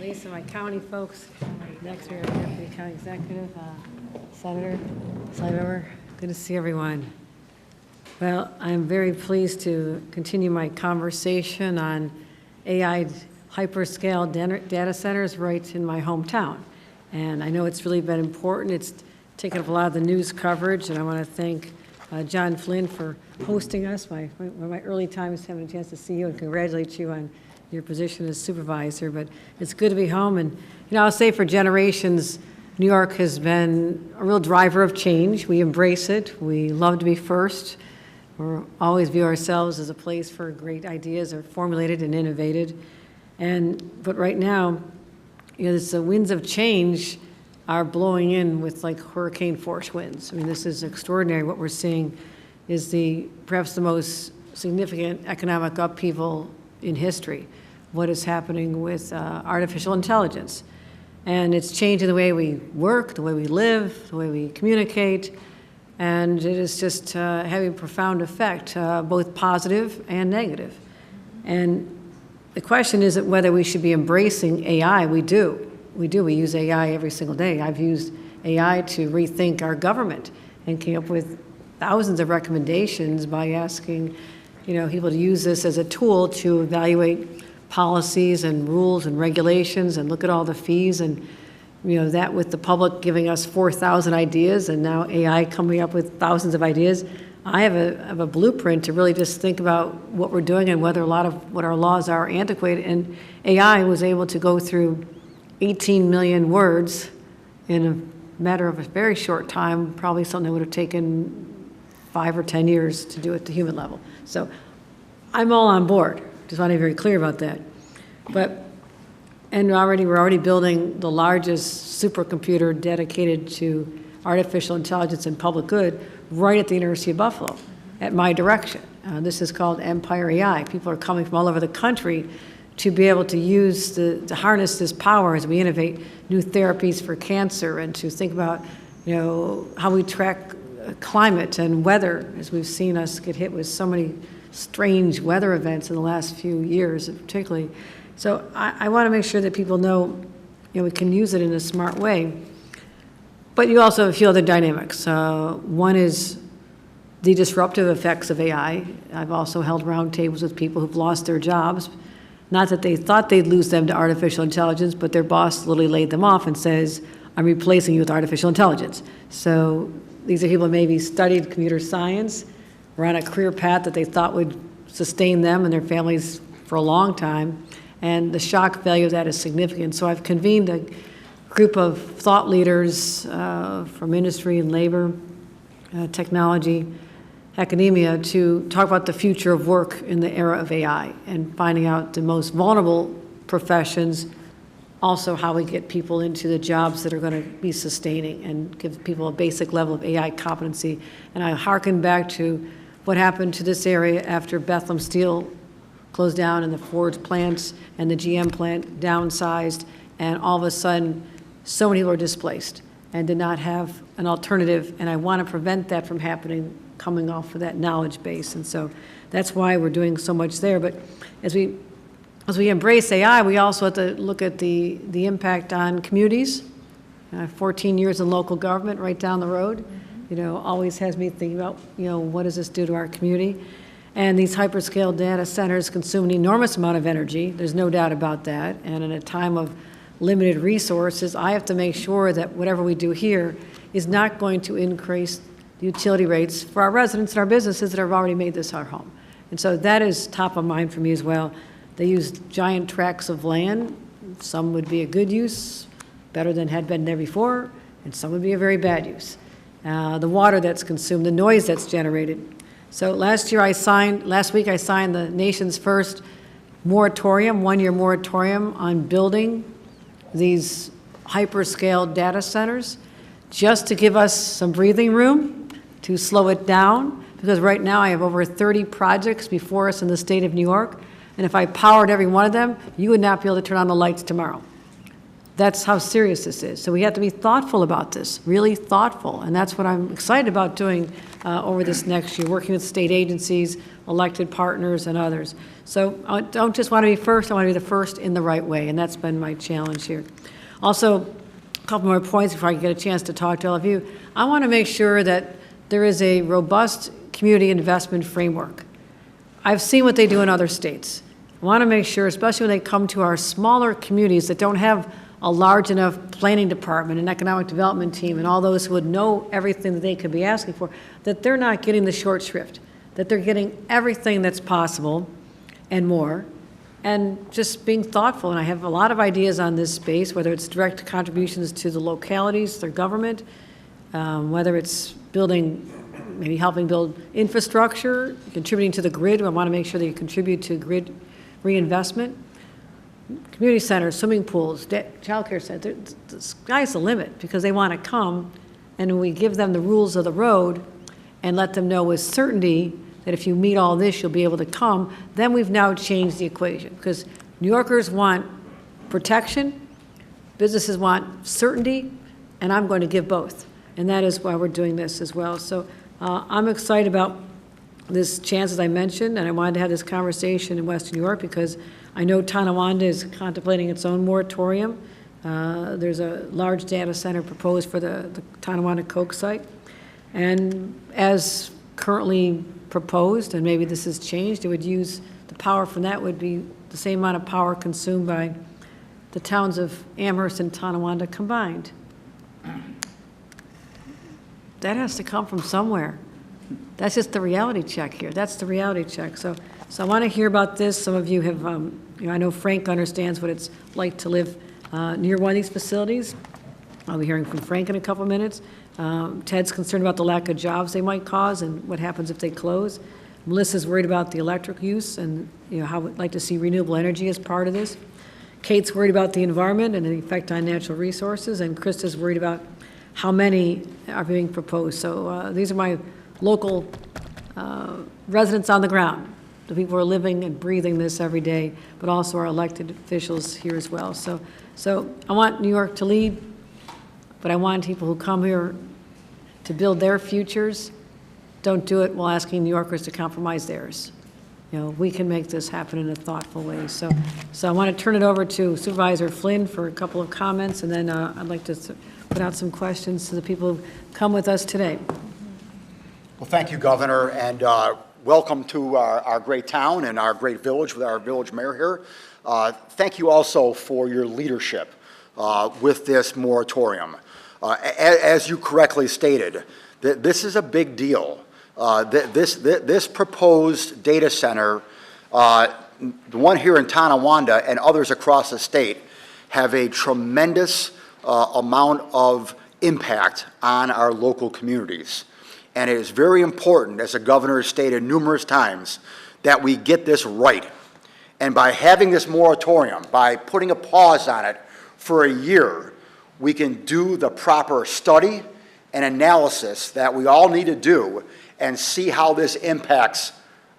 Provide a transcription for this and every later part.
Lisa, my county folks, next we are Deputy County Executive, Senator, Slider, good to see everyone. Well, I'm very pleased to continue my conversation on AI hyperscale data centers right in my hometown. And I know it's really been important. It's taken up a lot of the news coverage, and I want to thank John Flynn for hosting us. One of my early times having a chance to see you and congratulate you on your position as supervisor, but it's good to be home. And I'll say for generations, New York has been a real driver of change. We embrace it. We love to be first. We always view ourselves as a place for great ideas are formulated and innovated. But right now, the winds of change are blowing in with like hurricane force winds. I mean, this is extraordinary. What we're seeing is perhaps the most significant economic upheaval in history. What is happening with artificial intelligence. And it's changing the way we work, the way we live, the way we communicate, and it is just having a profound effect, both positive and negative. And the question isn't whether we should be embracing AI. We do. We use AI every single day. I've used AI to rethink our government and came up with thousands of recommendations by asking people to use this as a tool to evaluate policies and rules and regulations and look at all the fees and that with the public giving us 4,000 ideas and now AI coming up with thousands of ideas. I have a blueprint to really just think about what we're doing and whether a lot of what our laws are antiquated. And AI was able to go through 18 million words in a matter of a very short time, probably something that would have taken 5 or 10 years to do at the human level. So I'm all on board. Just want to be very clear about that. We're already building the largest supercomputer dedicated to artificial intelligence and public good right at the University of Buffalo, at my direction. This is called Empire AI. People are coming from all over the country to be able to use to harness this power as we innovate new therapies for cancer and to think about how we track climate and weather, as we've seen us get hit with so many strange weather events in the last few years, particularly. So I want to make sure that people know, we can use it in a smart way. But you also have a few other dynamics. One is the disruptive effects of AI. I've also held roundtables with people who've lost their jobs. Not that they thought they'd lose them to artificial intelligence, but their boss literally laid them off and says, I'm replacing you with artificial intelligence. So these are people who maybe studied computer science, were on a career path that they thought would sustain them and their families for a long time, and the shock value of that is significant. So I've convened a group of thought leaders from industry and labor, technology, academia to talk about the future of work in the era of AI and finding out the most vulnerable professions, also how we get people into the jobs that are going to be sustaining and give people a basic level of AI competency. And I hearken back to what happened to this area after Bethlehem Steel closed down and the Ford plants and the GM plant downsized, and all of a sudden so many people were displaced and did not have an alternative, and I want to prevent that from happening coming off of that knowledge base. And so that's why we're doing so much there. But as we embrace AI, we also have to look at the impact on communities. 14 years in local government right down the road, always has me thinking about, what does this do to our community? And these hyperscale data centers consume an enormous amount of energy. There's no doubt about that. And in a time of limited resources, I have to make sure that whatever we do here is not going to increase the utility rates for our residents and our businesses that have already made this our home. And so that is top of mind for me as well. They use giant tracts of land. Some would be a good use, better than had been there before, and some would be a very bad use. The water that's consumed, the noise that's generated. So last week I signed the nation's first moratorium, one-year moratorium on building these hyperscale data centers, just to give us some breathing room to slow it down, because right now I have over 30 projects before us in the state of New York, and if I powered every one of them, you would not be able to turn on the lights tomorrow. That's how serious this is. So we have to be thoughtful about this, really thoughtful, and that's what I'm excited about doing over this next year, working with state agencies, elected partners and others. So I don't just want to be first, I want to be the first in the right way, and that's been my challenge here. Also, a couple more points before I get a chance to talk to all of you. I want to make sure that there is a robust community investment framework. I've seen what they do in other states. I want to make sure, especially when they come to our smaller communities that don't have a large enough planning department and economic development team and all those who would know everything that they could be asking for, that they're not getting the short shrift, that they're getting everything that's possible and more, and just being thoughtful. And I have a lot of ideas on this space, whether it's direct contributions to the localities, their government, whether it's building, maybe helping build infrastructure, contributing to the grid. I want to make sure that you contribute to grid reinvestment. Community centers, swimming pools, child care centers, the sky's the limit because they want to come, and we give them the rules of the road and let them know with certainty that if you meet all this, you'll be able to come. Then we've now changed the equation because New Yorkers want protection, businesses want certainty, and I'm going to give both. And that is why we're doing this as well. So I'm excited about this chance, as I mentioned, and I wanted to have this conversation in Western New York because I know Tonawanda is contemplating its own moratorium. There's a large data center proposed for the Tonawanda Coke site. And as currently proposed, and maybe this has changed, it would use the power from that would be the same amount of power consumed by the towns of Amherst and Tonawanda combined. That has to come from somewhere. That's just the reality check here. That's the reality check. So I want to hear about this. Some of you have, I know Frank understands what it's like to live near one of these facilities. I'll be hearing from Frank in a couple minutes. Ted's concerned about the lack of jobs they might cause and what happens if they close. Melissa's worried about the electric use and how we'd like to see renewable energy as part of this. Kate's worried about the environment and the effect on natural resources, and Krista's worried about how many are being proposed. So these are my local residents on the ground, the people who are living and breathing this every day, but also our elected officials here as well. So I want New York to lead, but I want people who come here to build their futures. Don't do it while asking New Yorkers to compromise theirs. We can make this happen in a thoughtful way. So I want to turn it over to Supervisor Flynn for a couple of comments, and then I'd like to put out some questions to the people who've come with us today. Well, thank you, Governor, and welcome to our great town and our great village with our village mayor here. Thank you also for your leadership with this moratorium. As you correctly stated, this is a big deal. This proposed data center, the one here in Tonawanda and others across the state, have a tremendous amount of impact on our local communities. And it is very important, as the governor has stated numerous times, that we get this right. And by having this moratorium, by putting a pause on it for a year, we can do the proper study and analysis that we all need to do and see how this impacts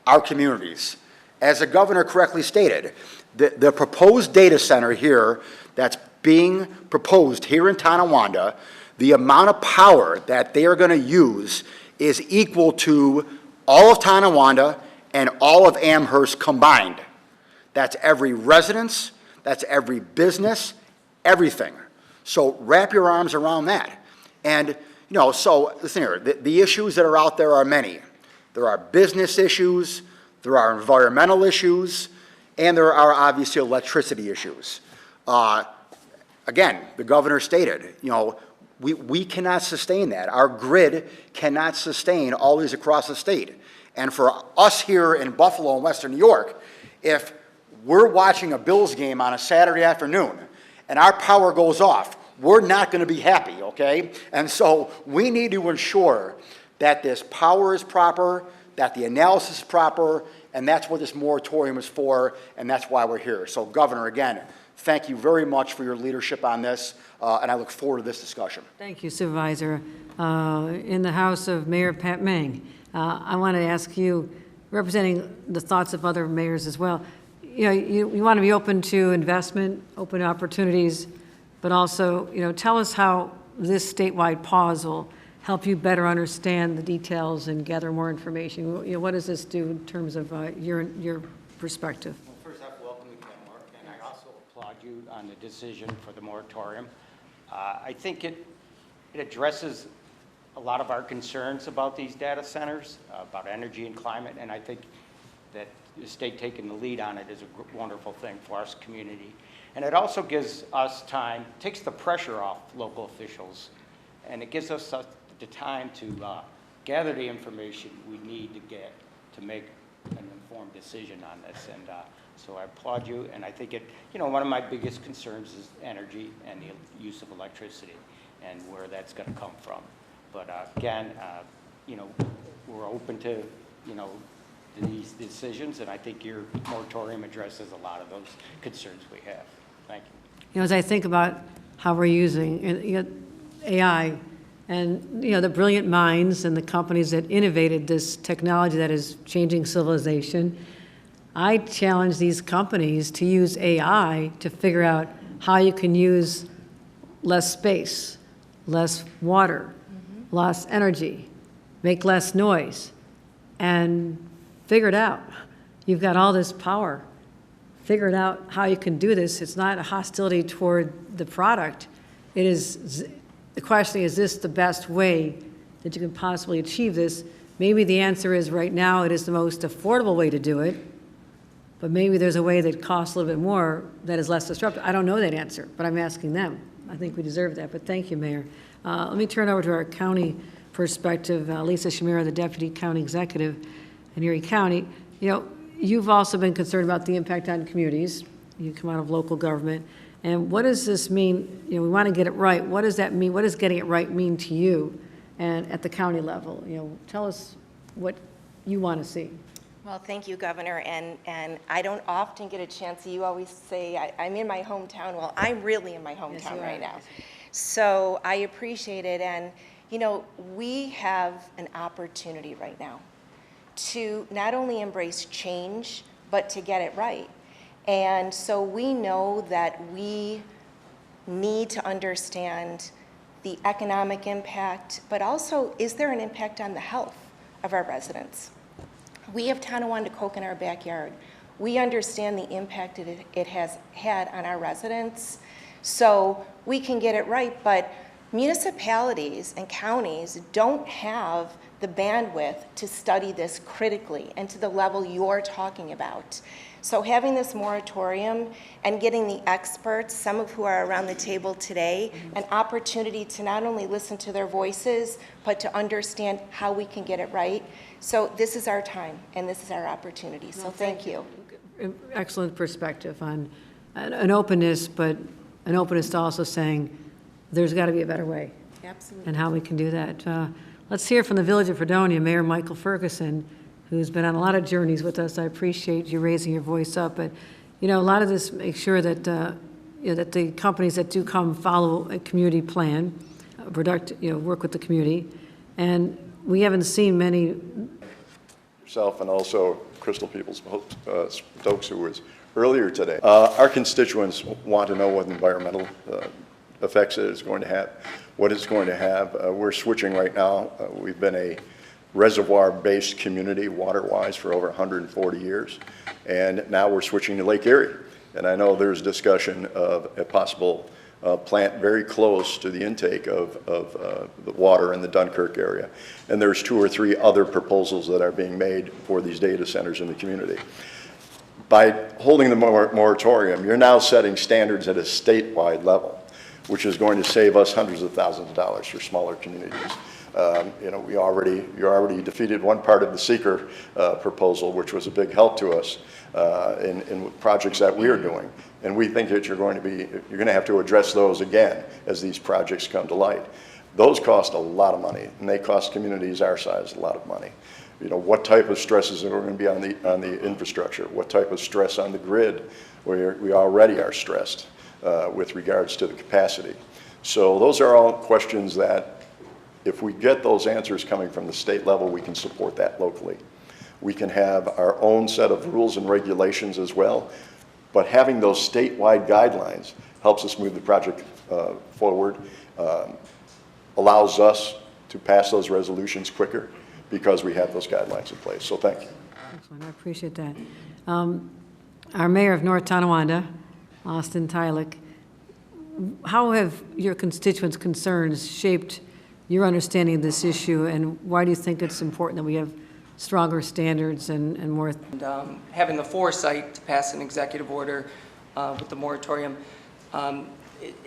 our communities. As the governor correctly stated, the proposed data center here that's being proposed here in Tonawanda, the amount of power that they are going to use is equal to all of Tonawanda and all of Amherst combined. That's every residence, that's every business, everything. So wrap your arms around that. And, so listen here, the issues that are out there are many. There are business issues, there are environmental issues, and there are obviously electricity issues. Again, the governor stated, we cannot sustain that. Our grid cannot sustain all these across the state. And for us here in Buffalo and Western New York, if we're watching a Bills game on a Saturday afternoon and our power goes off, we're not going to be happy, okay? And so we need to ensure that this power is proper, that the analysis is proper, and that's what this moratorium is for, and that's why we're here. So, Governor, again, thank you very much for your leadership on this, and I look forward to this discussion. Thank you, Supervisor. In the House of Mayor Pat Meng, I want to ask you, representing the thoughts of other mayors as well, you want to be open to investment, open to opportunities, but also, tell us how this statewide pause will help you better understand the details and gather more information? You know, what does this do in terms of your perspective? Well, first off, welcome again, Mark, and I also applaud you on the decision for the moratorium. I think it addresses a lot of our concerns about these data centers, about energy and climate, and I think that the state taking the lead on it is a wonderful thing for our community. And it also gives us time, takes the pressure off local officials, and it gives us the time to gather the information we need to make an informed decision on this. And so I applaud you, and I think one of my biggest concerns is energy and the use of electricity and where that's going to come from. But again, we're open to, these decisions, and I think your moratorium addresses a lot of those concerns we have. Thank you. As I think about how we're using AI and, the brilliant minds and the companies that innovated this technology that is changing civilization, I challenge these companies to use AI to figure out how you can use less space, less water, less energy, make less noise, and figure it out. You've got all this power. Figure it out how you can do this. It's not a hostility toward the product. It is, the question is this the best way that you can possibly achieve this? Maybe the answer is right now it is the most affordable way to do it, but maybe there's a way that costs a little bit more that is less disruptive. I don't know that answer, but I'm asking them. I think we deserve that, but thank you, Mayor. Let me turn over to our county perspective. Lisa Shamira, the Deputy County Executive in Erie County. You've also been concerned about the impact on communities. You come out of local government. And what does this mean? We want to get it right. What does that mean? What does getting it right mean to you and at the county level? Tell us what you want to see. Well, thank you, Governor, and I don't often get a chance. You always say, I'm in my hometown. Well, I'm really in my hometown right now. So I appreciate it, and we have an opportunity right now to not only embrace change, but to get it right. And so we know that we need to understand the economic impact, but also, is there an impact on the health of our residents? We have Tonawanda Coke in our backyard. We understand the impact it has had on our residents, so we can get it right, but municipalities and counties don't have the bandwidth to study this critically and to the level you're talking about. So having this moratorium and getting the experts, some of who are around the table today, an opportunity to not only listen to their voices, but to understand how we can get it right. So this is our time, and this is our opportunity. So thank you. Excellent perspective on an openness, but an openness to also saying there's got to be a better way. Absolutely. And how we can do that. Let's hear from the Village of Fredonia, Mayor Michael Ferguson, who's been on a lot of journeys with us. I appreciate you raising your voice up, but a lot of this makes sure that that the companies that do come follow a community plan, work with the community, and we haven't seen many. Yourself and also Crystal Stokes, who was earlier today. Our constituents want to know what environmental effects it is going to have, what it's going to have. We're switching right now. We've been a reservoir-based community, water-wise, for over 140 years, and now we're switching to Lake Erie. And I know there's discussion of a possible plant very close to the intake of the water in the Dunkirk area. And there's 2 or 3 other proposals that are being made for these data centers in the community. By holding the moratorium, you're now setting standards at a statewide level, which is going to save us hundreds of thousands of dollars for smaller communities. You already defeated one part of the seeker proposal, which was a big help to us in projects that we are doing. And we think that you're going to have to address those again as these projects come to light. Those cost a lot of money, and they cost communities our size a lot of money. What type of stresses are going to be on the infrastructure? What type of stress on the grid? We already are stressed with regards to the capacity. So those are all questions that, if we get those answers coming from the state level, we can support that locally. We can have our own set of rules and regulations as well, but having those statewide guidelines helps us move the project forward, allows us to pass those resolutions quicker because we have those guidelines in place. So thank you. Excellent, I appreciate that. Our mayor of North Tonawanda, Austin Tylick, how have your constituents' concerns shaped your understanding of this issue, and why do you think it's important that we have stronger standards and more? And having the foresight to pass an executive order with the moratorium.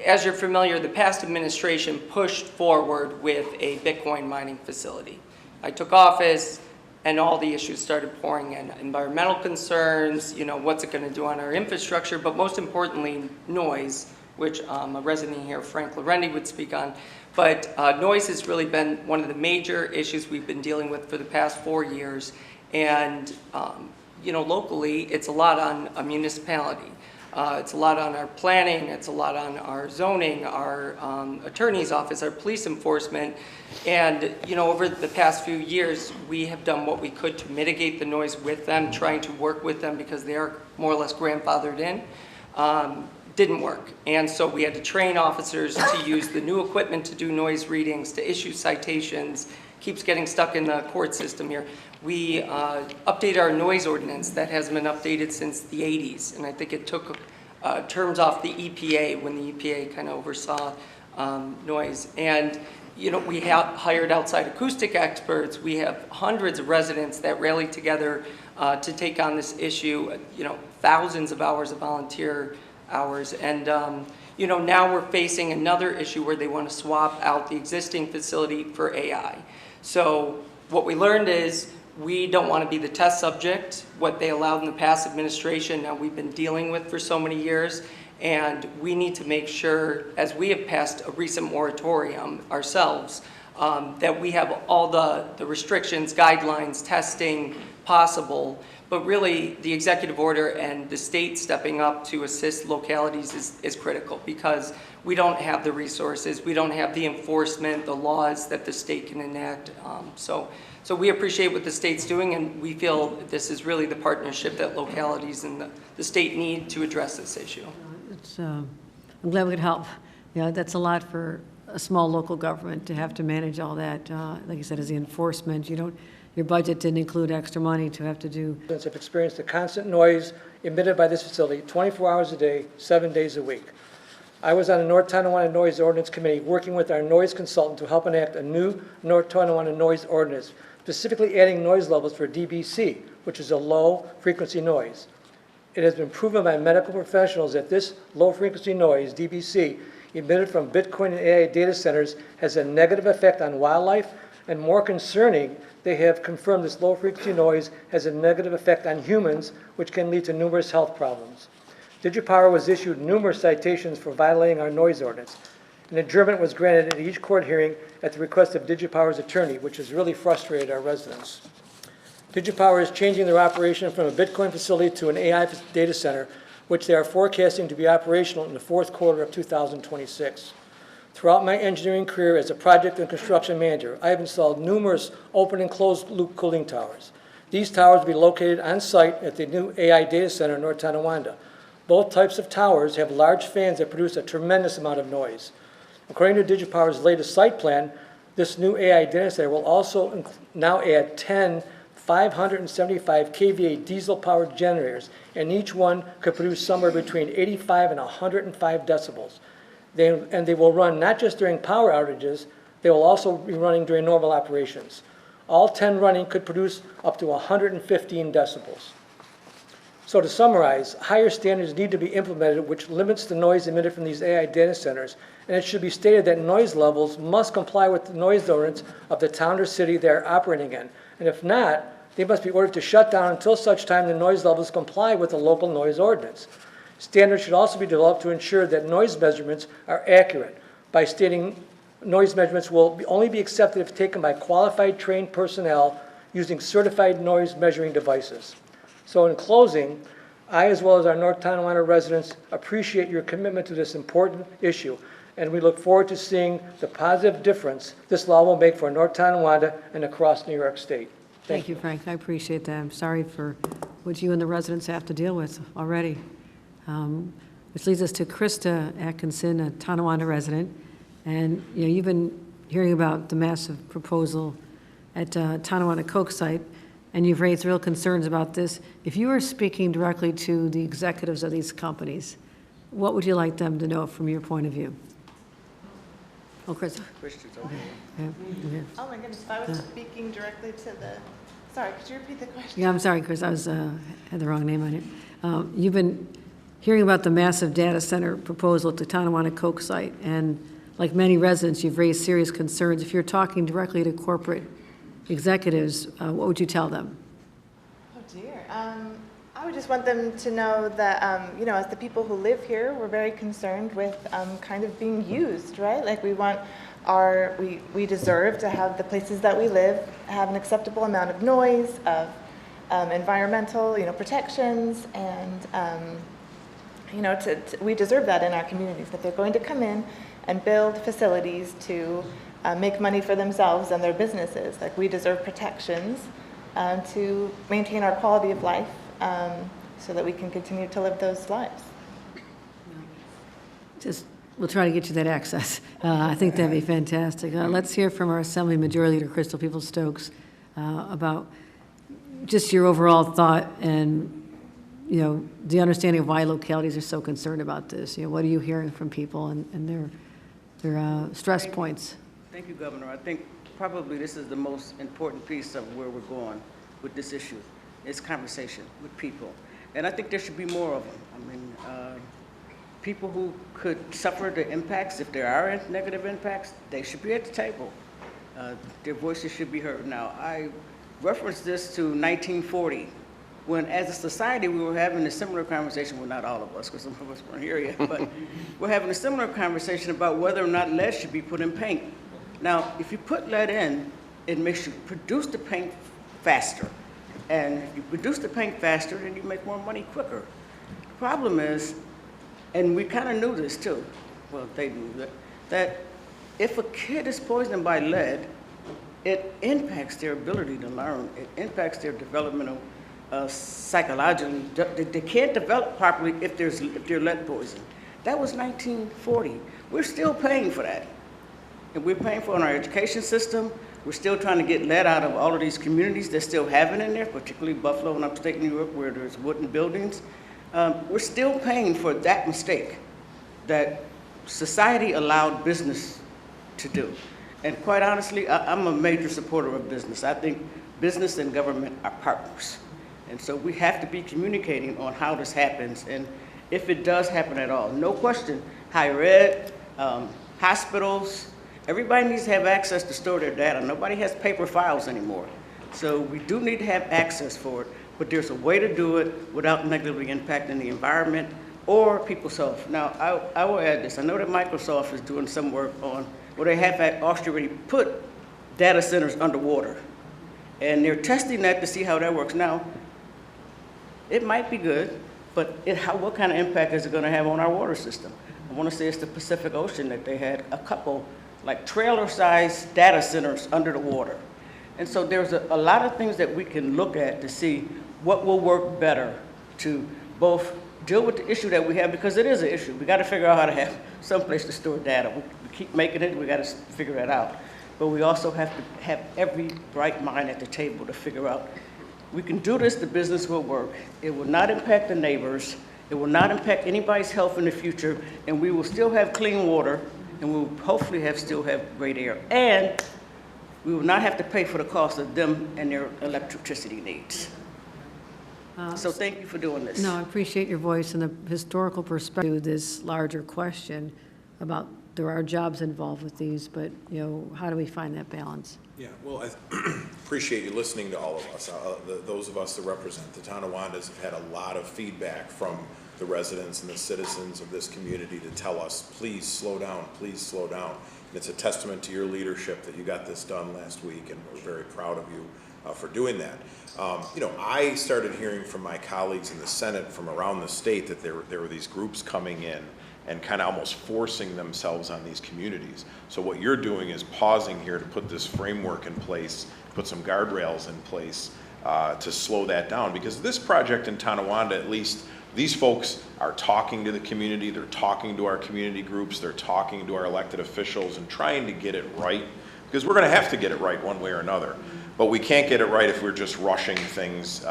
As you're familiar, the past administration pushed forward with a Bitcoin mining facility. I took office and all the issues started pouring in. Environmental concerns, what's it going to do on our infrastructure, but most importantly, noise, which a resident here, Frank Lorendi, would speak on. But noise has really been one of the major issues we've been dealing with for the past 4 years. And, locally, it's a lot on a municipality. It's a lot on our planning, it's a lot on our zoning, our attorney's office, our police enforcement. And, over the past few years, we have done what we could to mitigate the noise with them, trying to work with them because they are more or less grandfathered in. Didn't work. And so we had to train officers to use the new equipment to do noise readings, to issue citations, keeps getting stuck in the court system here. We updated our noise ordinance that hasn't been updated since the 80s. And I think it took terms off the EPA when the EPA kind of oversaw noise. And, we have hired outside acoustic experts. We have hundreds of residents that rally together to take on this issue, thousands of hours of volunteer hours. And, now we're facing another issue where they want to swap out the existing facility for AI. So what we learned is we don't want to be the test subject, what they allowed in the past administration, now we've been dealing with for so many years. And we need to make sure, as we have passed a recent moratorium ourselves, that we have all the restrictions, guidelines, testing possible. But really, the executive order and the state stepping up to assist localities is critical because we don't have the resources, we don't have the enforcement, the laws that the state can enact. So we appreciate what the state's doing, and we feel this is really the partnership that localities and the state need to address this issue. I'm glad we could help. That's a lot for a small local government to have to manage all that. Like you said, as the enforcement, your budget didn't include extra money to have to do. Have experienced the constant noise emitted by this facility 24 hours a day, 7 days a week. I was on the North Tonawanda Noise Ordinance Committee working with our noise consultant to help enact a new North Tonawanda Noise Ordinance, specifically adding noise levels for DBC, which is a low-frequency noise. It has been proven by medical professionals that this low-frequency noise, DBC, emitted from Bitcoin and AI data centers has a negative effect on wildlife, and more concerning, they have confirmed this low-frequency noise has a negative effect on humans, which can lead to numerous health problems. DigiPower was issued numerous citations for violating our noise ordinance. An adjournment was granted at each court hearing at the request of DigiPower's attorney, which has really frustrated our residents. DigiPower is changing their operation from a Bitcoin facility to an AI data center, which they are forecasting to be operational in the fourth quarter of 2026. Throughout my engineering career as a project and construction manager, I have installed numerous open and closed loop cooling towers. These towers will be located on site at the new AI data center in North Tonawanda. Both types of towers have large fans that produce a tremendous amount of noise. According to DigiPower's latest site plan, this new AI data center will also now add 10 575 kVA diesel-powered generators, and each one could produce somewhere between 85 and 105 decibels. They will run not just during power outages, they will also be running during normal operations. All 10 running could produce up to 115 decibels. So to summarize, higher standards need to be implemented which limits the noise emitted from these AI data centers, and it should be stated that noise levels must comply with the noise ordinance of the town or city they are operating in, and if not, they must be ordered to shut down until such time the noise levels comply with the local noise ordinance. Standards should also be developed to ensure that noise measurements are accurate by stating noise measurements will only be accepted if taken by qualified trained personnel using certified noise measuring devices. So in closing, I, as well as our North Tonawanda residents, appreciate your commitment to this important issue, and we look forward to seeing the positive difference this law will make for North Tonawanda and across New York State. Thank you, Frank. I appreciate that. I'm sorry for what you and the residents have to deal with already. Which leads us to Krista Atkinson, a Tonawanda resident. And you've been hearing about the massive proposal at Tonawanda Coke site, and you've raised real concerns about this. If you were speaking directly to the executives of these companies, what would you like them to know from your point of view? Oh, Chris. Yeah, okay. Oh my goodness, if I was speaking directly to the, sorry, could you repeat the question? Yeah, I'm sorry, Chris, I was, had the wrong name on it. You've been hearing about the massive data center proposal at the Tonawanda Coke site, and like many residents, you've raised serious concerns. If you're talking directly to corporate executives, what would you tell them? Oh dear. I would just want them to know that, you know, as the people who live here, we're very concerned with kind of being used, right? Like we want we deserve to have the places that we live have an acceptable amount of noise, of environmental, you know, protections, and, you know, we deserve that in our communities, that they're going to come in and build facilities to make money for themselves and their businesses. Like we deserve protections to maintain our quality of life so that we can continue to live those lives. We'll try to get you that access. I think that'd be fantastic. Let's hear from our Assembly Majority Leader, Crystal Peoples-Stokes, about just your overall thought and, you know, the understanding of why localities are so concerned about this. You know, what are you hearing from people and their stress points? Thank you, Governor. I think probably this is the most important piece of where we're going with this issue. It's conversation with people. And I think there should be more of them. I mean, people who could suffer the impacts, if there are negative impacts, they should be at the table. Their voices should be heard. Now, I referenced this to 1940, when as a society we were having a similar conversation, well, not all of us, because some of us weren't here yet, but we're having a similar conversation about whether or not lead should be put in paint. Now, if you put lead in, it makes you produce the paint faster. And if you produce the paint faster, then you make more money quicker. The problem is, and we kind of knew this too, well, they knew that if a kid is poisoned by lead, it impacts their ability to learn. It impacts their developmental, psychologically. They can't develop properly if they're lead poisoned. That was 1940. We're still paying for that. And we're paying for it in our education system. We're still trying to get lead out of all of these communities that still have it in there, particularly Buffalo and upstate New York, where there's wooden buildings. We're still paying for that mistake that society allowed business to do. And quite honestly, I'm a major supporter of business. I think business and government are partners. And so we have to be communicating on how this happens and if it does happen at all. No question, higher ed, hospitals, everybody needs to have access to store their data. Nobody has paper files anymore. So we do need to have access for it, but there's a way to do it without negatively impacting the environment or people's health. Now, I will add this. I know that Microsoft is doing some work on, well, they have already put data centers underwater. And they're testing that to see how that works. Now, it might be good, but what kind of impact is it going to have on our water system? I want to say it's the Pacific Ocean that they had a couple like trailer-sized data centers under the water. And so there's a lot of things that we can look at to see what will work better to both deal with the issue that we have, because it is an issue. We got to figure out how to have some place to store data. We keep making it, we got to figure that out. But we also have to have every bright mind at the table to figure out, we can do this, the business will work. It will not impact the neighbors. It will not impact anybody's health in the future, and we will still have clean water, and we will hopefully still have great air. And we will not have to pay for the cost of them and their electricity needs. So thank you for doing this. No, I appreciate your voice and the historical perspective to this larger question about there are jobs involved with these, but, you know, how do we find that balance? Yeah, well, I appreciate you listening to all of us. Those of us that represent the Tonawandas have had a lot of feedback from the residents and the citizens of this community to tell us, please slow down, please slow down. And it's a testament to your leadership that you got this done last week, and we're very proud of you for doing that. You know, I started hearing from my colleagues in the Senate from around the state that there were these groups coming in and kind of almost forcing themselves on these communities. So what you're doing is pausing here to put this framework in place, put some guardrails in place to slow that down. Because this project in Tonawanda, at least These folks are talking to the community, they're talking to our community groups, they're talking to our elected officials and trying to get it right, because we're going to have to get it right one way or another. But we can't get it right if we're just rushing things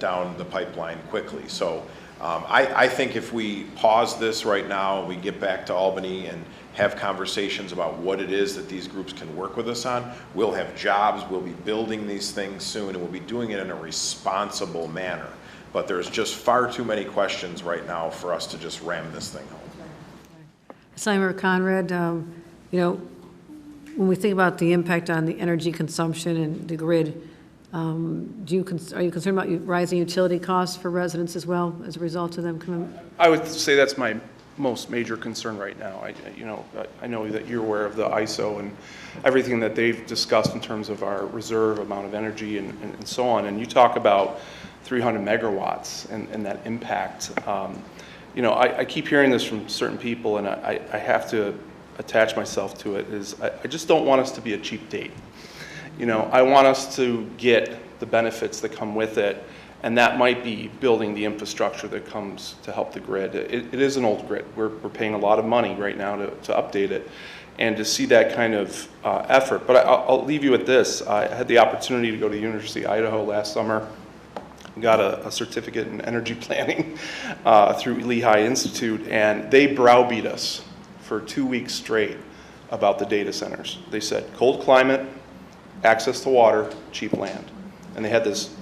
down the pipeline quickly. So I think if we pause this right now, we get back to Albany and have conversations about what it is that these groups can work with us on, we'll have jobs, we'll be building these things soon, and we'll be doing it in a responsible manner. But there's just far too many questions right now for us to just ram this thing home. Assemblymember Conrad, you know, when we think about the impact on the energy consumption and the grid, are you concerned about rising utility costs for residents as well as a result of them coming? I would say that's my most major concern right now. I know that you're aware of the ISO and everything that they've discussed in terms of our reserve amount of energy and so on. And you talk about 300 megawatts and that impact. You know, I keep hearing this from certain people, and I have to attach myself to it, is I just don't want us to be a cheap date. You know, I want us to get the benefits that come with it, and that might be building the infrastructure that comes to help the grid. It is an old grid. We're paying a lot of money right now to update it, and to see that kind of effort. But I'll leave you with this. I had the opportunity to go to the University of Idaho last summer, got a certificate in energy planning through Lehigh Institute, and they browbeat us for 2 weeks straight about the data centers. They said cold climate, access to water, cheap land. And they had this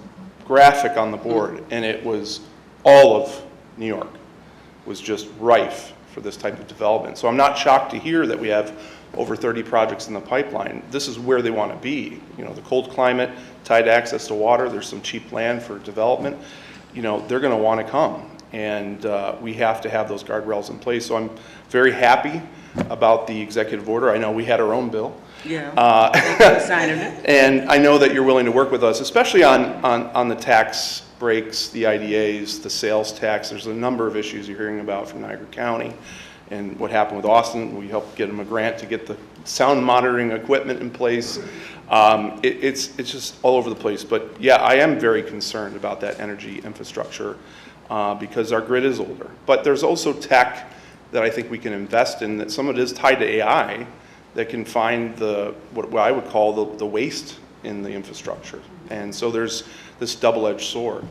graphic on the board, and it was all of New York was just rife for this type of development. So I'm not shocked to hear that we have over 30 projects in the pipeline. This is where they want to be. You know, the cold climate, tied access to water, there's some cheap land for development. You know, they're going to want to come, and we have to have those guardrails in place. So I'm very happy about the executive order. I know we had our own bill. Yeah. Signing it. And I know that you're willing to work with us, especially on the tax breaks, the IDAs, the sales tax. There's a number of issues you're hearing about from Niagara County and what happened with Austin. We helped get them a grant to get the sound monitoring equipment in place. It's just all over the place. But yeah, I am very concerned about that energy infrastructure because our grid is older. But there's also tech that I think we can invest in, that some of it is tied to AI, that can find what I would call the waste in the infrastructure. And so there's this double-edged sword.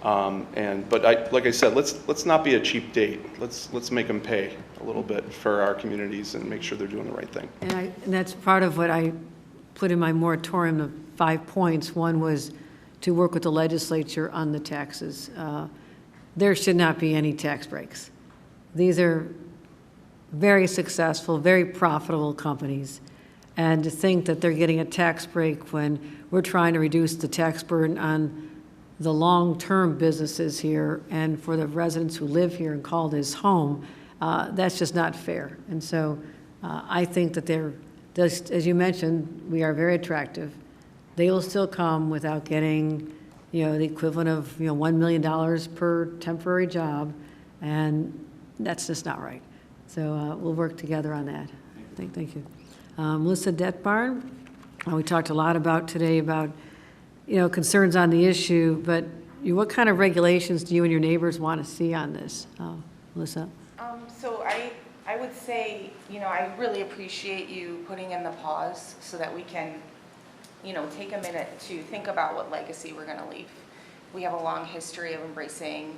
But like I said, let's not be a cheap date. Let's make them pay a little bit for our communities and make sure they're doing the right thing. And that's part of what I put in my moratorium of 5 points. One was to work with the legislature on the taxes. There should not be any tax breaks. These are very successful, very profitable companies. And to think that they're getting a tax break when we're trying to reduce the tax burden on the long-term businesses here and for the residents who live here and call this home, that's just not fair. And so I think that they're, just, as you mentioned, we are very attractive. They will still come without getting, you know, the equivalent of, you know, $1 million per temporary job, and that's just not right. So we'll work together on that. Thank you. Melissa Detbarn, we talked a lot about today about, you know, concerns on the issue, but what kind of regulations do you and your neighbors want to see on this? Melissa? So I would say, you know, I really appreciate you putting in the pause so that we can, you know, take a minute to think about what legacy we're going to leave. We have a long history of embracing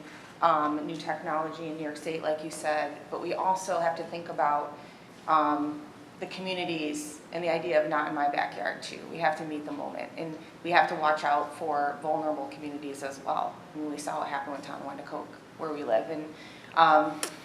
new technology in New York State, like you said, but we also have to think about the communities and the idea of not in my backyard too. We have to meet the moment, and we have to watch out for vulnerable communities as well. I mean, we saw what happened with Tonawanda, where we live, and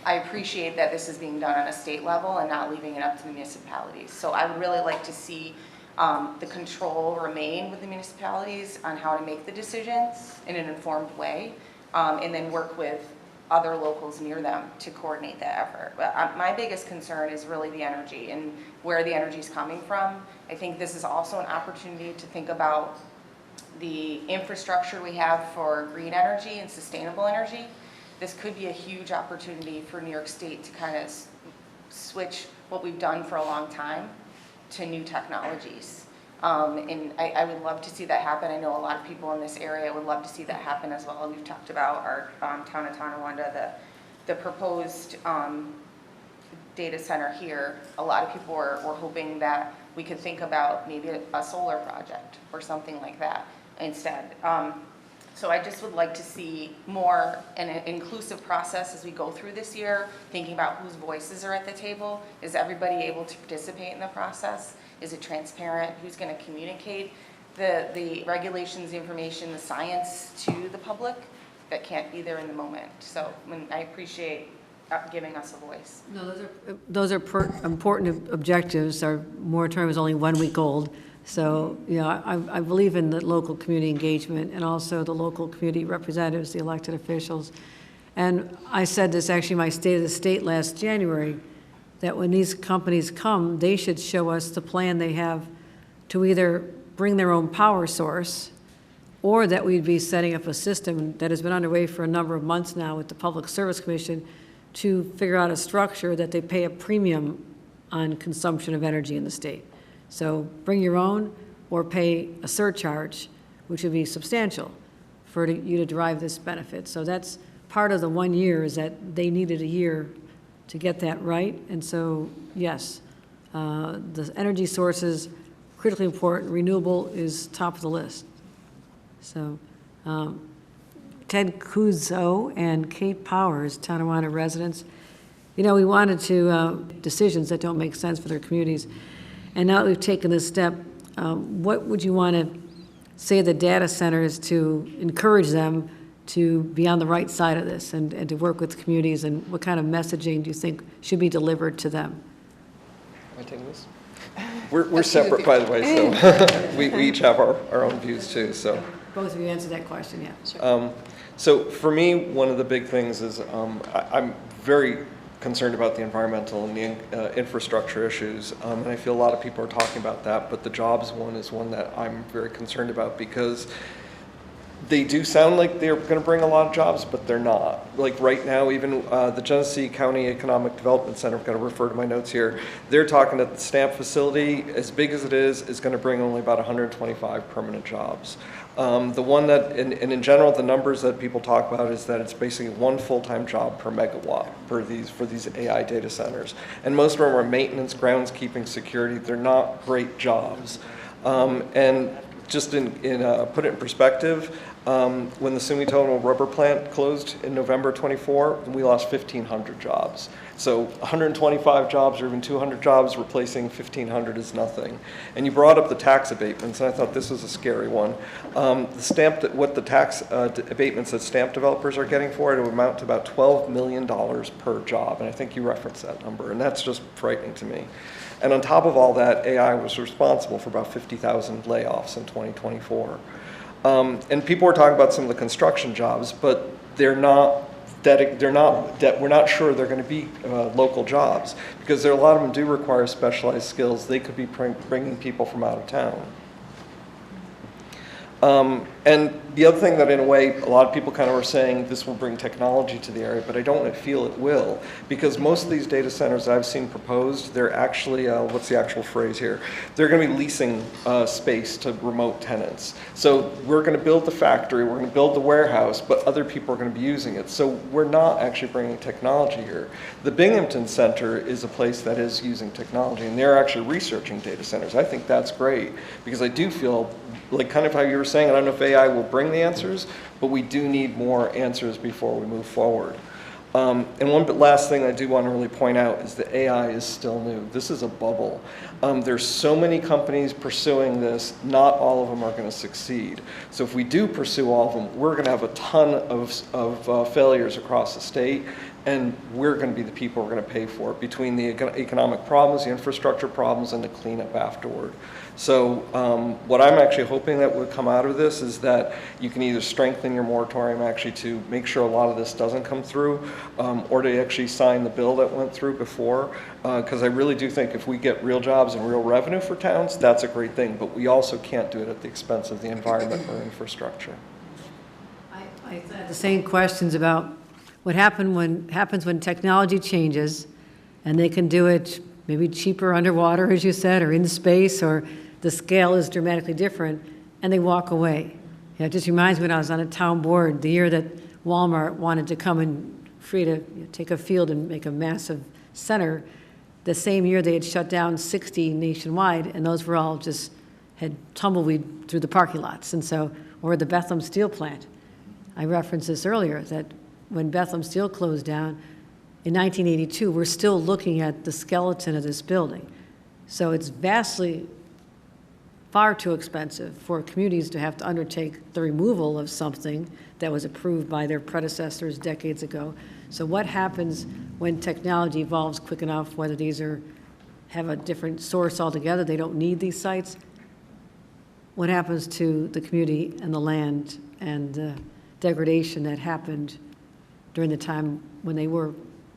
I appreciate that this is being done on a state level and not leaving it up to the municipalities. So I would really like to see the control remain with the municipalities on how to make the decisions in an informed way, and then work with other locals near them to coordinate that effort. But my biggest concern is really the energy and where the energy is coming from. I think this is also an opportunity to think about the infrastructure we have for green energy and sustainable energy. This could be a huge opportunity for New York State to kind of switch what we've done for a long time to new technologies. And I would love to see that happen. I know a lot of people in this area would love to see that happen as well. We've talked about our town of Tonawanda, the proposed data center here. A lot of people were hoping that we could think about maybe a solar project or something like that instead. So I just would like to see more an inclusive process as we go through this year, thinking about whose voices are at the table. Is everybody able to participate in the process? Is it transparent? Who's going to communicate the regulations, the information, the science to the public that can't be there in the moment? So I appreciate giving us a voice. No, those are important objectives. Our moratorium is only 1 week old. So, you know, I believe in the local community engagement and also the local community representatives, the elected officials. And I said this actually in my State of the State last January, that when these companies come, they should show us the plan they have to either bring their own power source, or that we'd be setting up a system that has been underway for a number of months now with the Public Service Commission to figure out a structure that they pay a premium on consumption of energy in the state. So bring your own or pay a surcharge, which would be substantial for you to derive this benefit. So that's part of the 1 year, is that they needed a year to get that right. And so, yes, the energy sources, critically important. Renewable is top of the list. So Ted Kuzo and Kate Powers, Tonawanda residents, you know, we wanted to decisions that don't make sense for their communities. And now that we've taken this step, what would you want to say to the data centers to encourage them to be on the right side of this and to work with communities, and what kind of messaging do you think should be delivered to them? Am I taking this? We're separate, by the way, so we each have our own views too. So Both of you answered that question, yeah. Sure. So for me, one of the big things is I'm very concerned about the environmental and the infrastructure issues, and I feel a lot of people are talking about that, but the jobs one is one that I'm very concerned about, because they do sound like they're going to bring a lot of jobs, but they're not. Like right now, even the Genesee County Economic Development Center, I've got to refer to my notes here, they're talking that the stamp facility, as big as it is going to bring only about 125 permanent jobs. The one that, and in general, the numbers that people talk about is that it's basically 1 full-time job per megawatt for these AI data centers. And most of them are maintenance, groundskeeping, security. They're not great jobs. And just put it in perspective, when the Sumitomo rubber plant closed in November 24, we lost 1,500 jobs. So 125 jobs or even 200 jobs replacing 1,500 is nothing. And you brought up the tax abatements, and I thought this was a scary one. What the tax abatements that stamp developers are getting for it would amount to about $12 million per job, and I think you referenced that number, and that's just frightening to me. And on top of all that, AI was responsible for about 50,000 layoffs in 2024. And people were talking about some of the construction jobs, but we're not sure they're going to be local jobs, because a lot of them do require specialized skills. They could be bringing people from out of town. And the other thing that, in a way, a lot of people kind of are saying this will bring technology to the area, but I don't feel it will, because most of these data centers I've seen proposed, they're actually, what's the actual phrase here? They're going to be leasing space to remote tenants. So we're going to build the factory, we're going to build the warehouse, but other people are going to be using it. So we're not actually bringing technology here. The Binghamton Center is a place that is using technology, and they're actually researching data centers. I think that's great, because I do feel like, kind of how you were saying, I don't know if AI will bring the answers, but we do need more answers before we move forward. And one last thing I do want to really point out is that AI is still new. This is a bubble. There's so many companies pursuing this, not all of them are going to succeed. So if we do pursue all of them, we're going to have a ton of failures across the state, and we're going to be the people who are going to pay for it, between the economic problems, the infrastructure problems, and the cleanup afterward. So what I'm actually hoping that would come out of this is that you can either strengthen your moratorium actually to make sure a lot of this doesn't come through, or to actually sign the bill that went through before, because I really do think if we get real jobs and real revenue for towns, that's a great thing, but we also can't do it at the expense of the environment or infrastructure. I had the same questions about what happens when technology changes, and they can do it maybe cheaper underwater, as you said, or in space, or the scale is dramatically different, and they walk away. It just reminds me when I was on a town board, the year that Walmart wanted to come and free to take a field and make a massive center, the same year they had shut down 60 nationwide, and those were all just had tumbleweed through the parking lots. And so, or the Bethlehem Steel plant. I referenced this earlier, that when Bethlehem Steel closed down in 1982, we're still looking at the skeleton of this building. So it's vastly far too expensive for communities to have to undertake the removal of something that was approved by their predecessors decades ago. So what happens when technology evolves quick enough, whether these have a different source altogether, they don't need these sites? What happens to the community and the land and the degradation that happened during the time when they were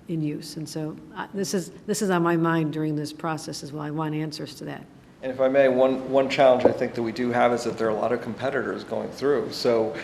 in use? And so this is on my mind during this process as well. I want answers to that. And if I may, one challenge I think that we do have is that there are a lot of competitors going through. So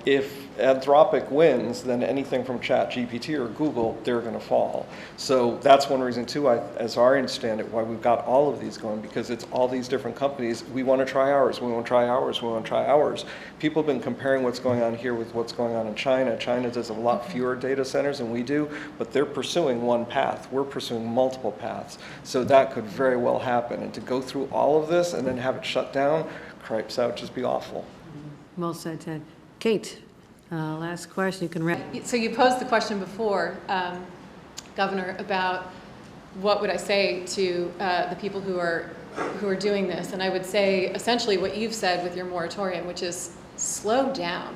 if Anthropic wins, then anything from ChatGPT or Google, they're going to fall. So that's one reason too, as I understand it, why we've got all of these going, because it's all these different companies. We want to try ours, we want to try ours, we want to try ours. People have been comparing what's going on here with what's going on in China. China does a lot fewer data centers than we do, but they're pursuing one path. We're pursuing multiple paths. So that could very well happen. And to go through all of this and then have it shut down, cripes out, just be awful. Well said, Ted. Kate, last question. You can wrap. So you posed the question before, Governor, about what would I say to the people who are doing this, and I would say essentially what you've said with your moratorium, which is slow down.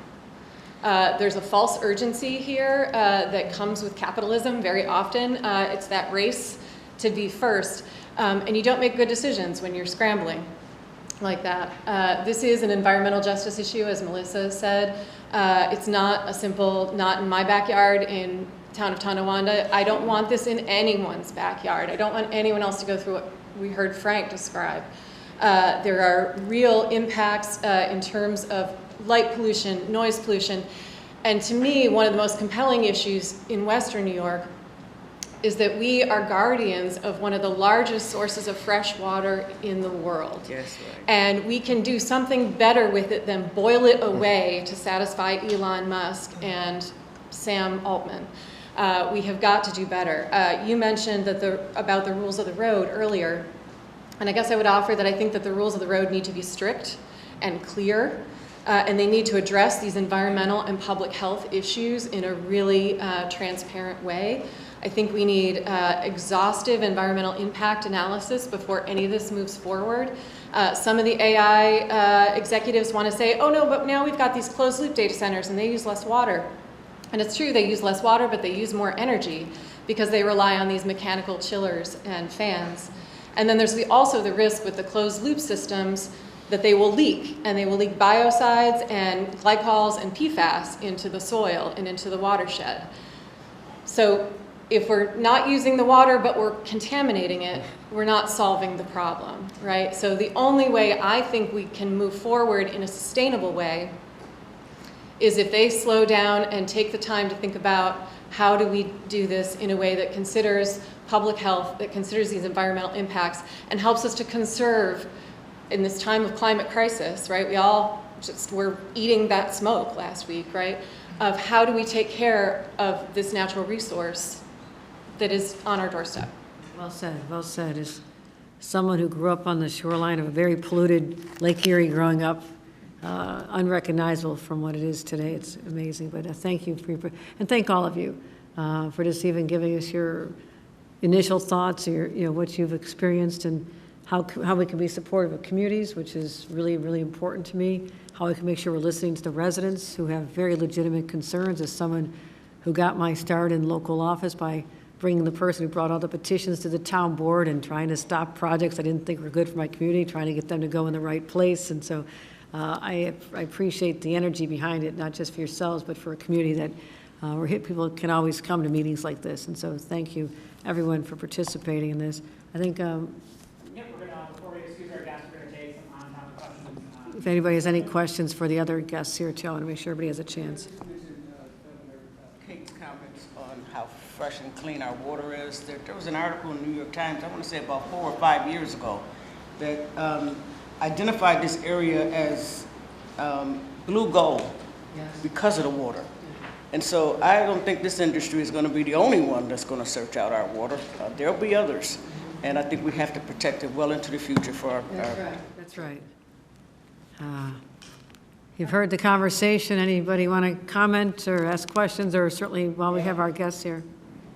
There's a false urgency here that comes with capitalism very often. It's that race to be first, and you don't make good decisions when you're scrambling like that. This is an environmental justice issue, as Melissa said. It's not a simple, not in my backyard in town of Tonawanda. I don't want this in anyone's backyard. I don't want anyone else to go through what we heard Frank describe. There are real impacts in terms of light pollution, noise pollution, and to me, one of the most compelling issues in Western New York is that we are guardians of one of the largest sources of fresh water in the world. Yes, right. And we can do something better with it than boil it away to satisfy Elon Musk and Sam Altman. We have got to do better. You mentioned that about the rules of the road earlier, and I guess I would offer that I think that the rules of the road need to be strict and clear, and they need to address these environmental and public health issues in a really transparent way. I think we need exhaustive environmental impact analysis before any of this moves forward. Some of the AI executives want to say, oh no, but now we've got these closed loop data centers and they use less water. And it's true, they use less water, but they use more energy because they rely on these mechanical chillers and fans. And then there's also the risk with the closed loop systems that they will leak, and they will leak biocides and glycols and PFAS into the soil and into the watershed. So if we're not using the water but we're contaminating it, we're not solving the problem, right? So the only way I think we can move forward in a sustainable way is if they slow down and take the time to think about how do we do this in a way that considers public health, that considers these environmental impacts, and helps us to conserve in this time of climate crisis, right? We all just were eating that smoke last week, right? Of how do we take care of this natural resource that is on our doorstep. Well said, well said. As someone who grew up on the shoreline of a very polluted Lake Erie growing up, unrecognizable from what it is today. It's amazing, but thank you and thank all of you for just even giving us your initial thoughts, what you've experienced, and how we can be supportive of communities, which is really, really important to me. How we can make sure we're listening to the residents who have very legitimate concerns. As someone who got my start in local office by bringing the person who brought all the petitions to the town board and trying to stop projects I didn't think were good for my community, trying to get them to go in the right place. And so I appreciate the energy behind it, not just for yourselves, but for a community that where people can always come to meetings like this. And so thank you, everyone, for participating in this. I think before we excuse our guests, we're going to take some on-topic questions. If anybody has any questions for the other guests here, too, I want to make sure everybody has a chance. Kate's comments on how fresh and clean our water is. There was an article in the New York Times, I want to say about 4 or 5 years ago, that identified this area as blue gold because of the water. And so I don't think this industry is going to be the only one that's going to search out our water. There'll be others. And I think we have to protect it well into the future for our... That's right. You've heard the conversation. Anybody want to comment or ask questions, or certainly while we have our guests here?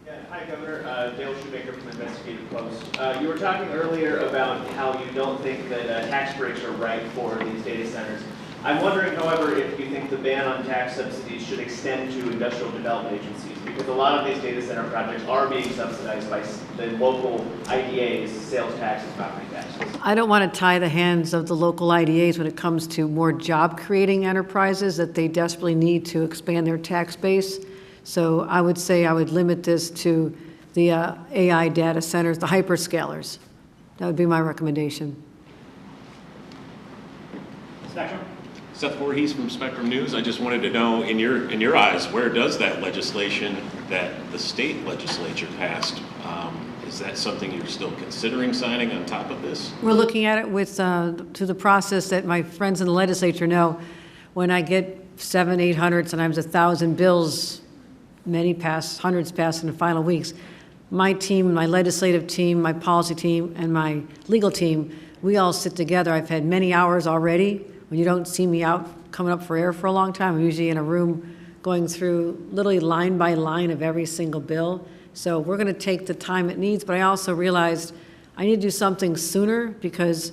Yeah. Hi, Governor. Dale Shoemaker from Investigative Post. You were talking earlier about how you don't think that tax breaks are right for these data centers. I'm wondering, however, if you think the ban on tax subsidies should extend to industrial development agencies, because a lot of these data center projects are being subsidized by the local IDAs, sales taxes, property taxes. I don't want to tie the hands of the local IDAs when it comes to more job-creating enterprises that they desperately need to expand their tax base. So I would say I would limit this to the AI data centers, the hyperscalers. That would be my recommendation. Spectrum? Seth Voorhees from Spectrum News. I just wanted to know, in your eyes, where does that legislation that the state legislature passed, is that something you're still considering signing on top of this? We're looking at it with to the process that my friends in the legislature know. When I get 700, 800, sometimes 1,000 bills, many pass, hundreds pass in the final weeks, my team, my legislative team, my policy team, and my legal team, we all sit together. I've had many hours already. When you don't see me out coming up for air for a long time, I'm usually in a room going through literally line by line of every single bill. So we're going to take the time it needs, but I also realized I need to do something sooner, because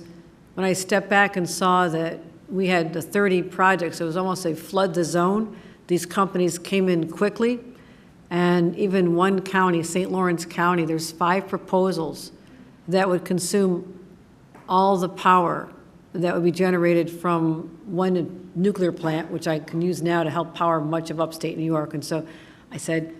when I stepped back and saw that we had the 30 projects, it was almost a flood the zone. These companies came in quickly, and even one county, St. Lawrence County, there's 5 proposals that would consume all the power that would be generated from one nuclear plant, which I can use now to help power much of upstate New York. And so I said,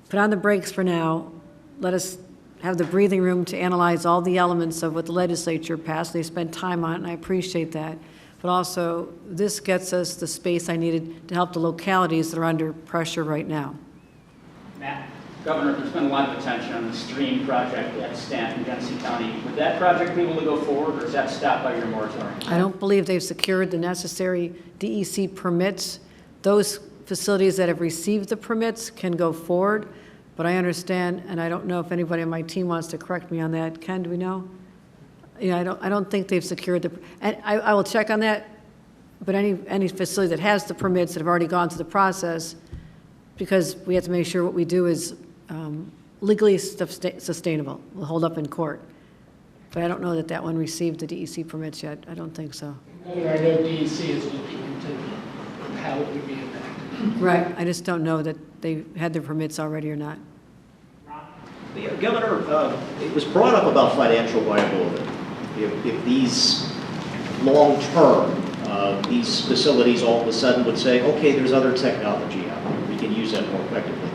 put on the brakes for now. Let us have the breathing room to analyze all the elements of what the legislature passed. They spent time on it, and I appreciate that. But also, this gets us the space I needed to help the localities that are under pressure right now. Matt? Governor, there's been a lot of attention on the stream project at Stanton, Genesee County. Would that project be able to go forward, or is that stopped by your moratorium? I don't believe they've secured the necessary DEC permits. Those facilities that have received the permits can go forward, but I understand, and I don't know if anybody on my team wants to correct me on that. Ken, do we know? Yeah, I don't think they've secured the, and I will check on that, but any facility that has the permits that have already gone through the process, because we have to make sure what we do is legally sustainable, will hold up in court. But I don't know that that one received the DEC permits yet. I don't think so. I know DEC is looking into how it would be impacted. Right. I just don't know that they had their permits already or not. Governor, it was brought up about financial viability. If these long-term, these facilities all of a sudden would say, okay, there's other technology out there, we can use that more effectively.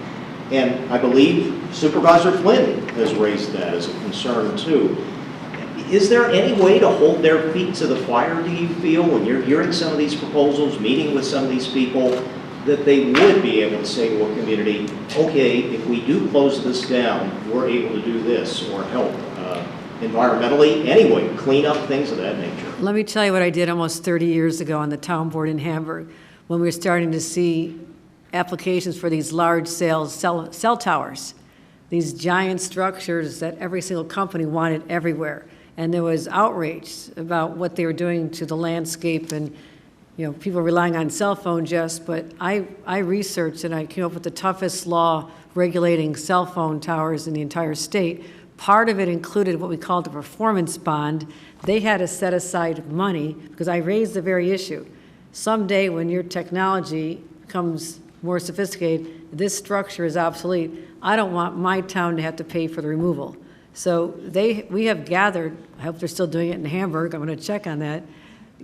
And I believe Supervisor Flynn has raised that as a concern too. Is there any way to hold their feet to the fire, do you feel, when you're hearing some of these proposals, meeting with some of these people, that they would be able to say to a community, okay, if we do close this down, we're able to do this or help environmentally, anyway, clean up, things of that nature? Let me tell you what I did almost 30 years ago on the town board in Hamburg, when we were starting to see applications for these large cell towers, these giant structures that every single company wanted everywhere. And there was outrage about what they were doing to the landscape, and people relying on cell phones, yes, but I researched and I came up with the toughest law regulating cell phone towers in the entire state. Part of it included what we called the performance bond. They had to set aside money, because I raised the very issue. Someday when your technology becomes more sophisticated, this structure is obsolete. I don't want my town to have to pay for the removal. So we have gathered, I hope they're still doing it in Hamburg, I'm going to check on that,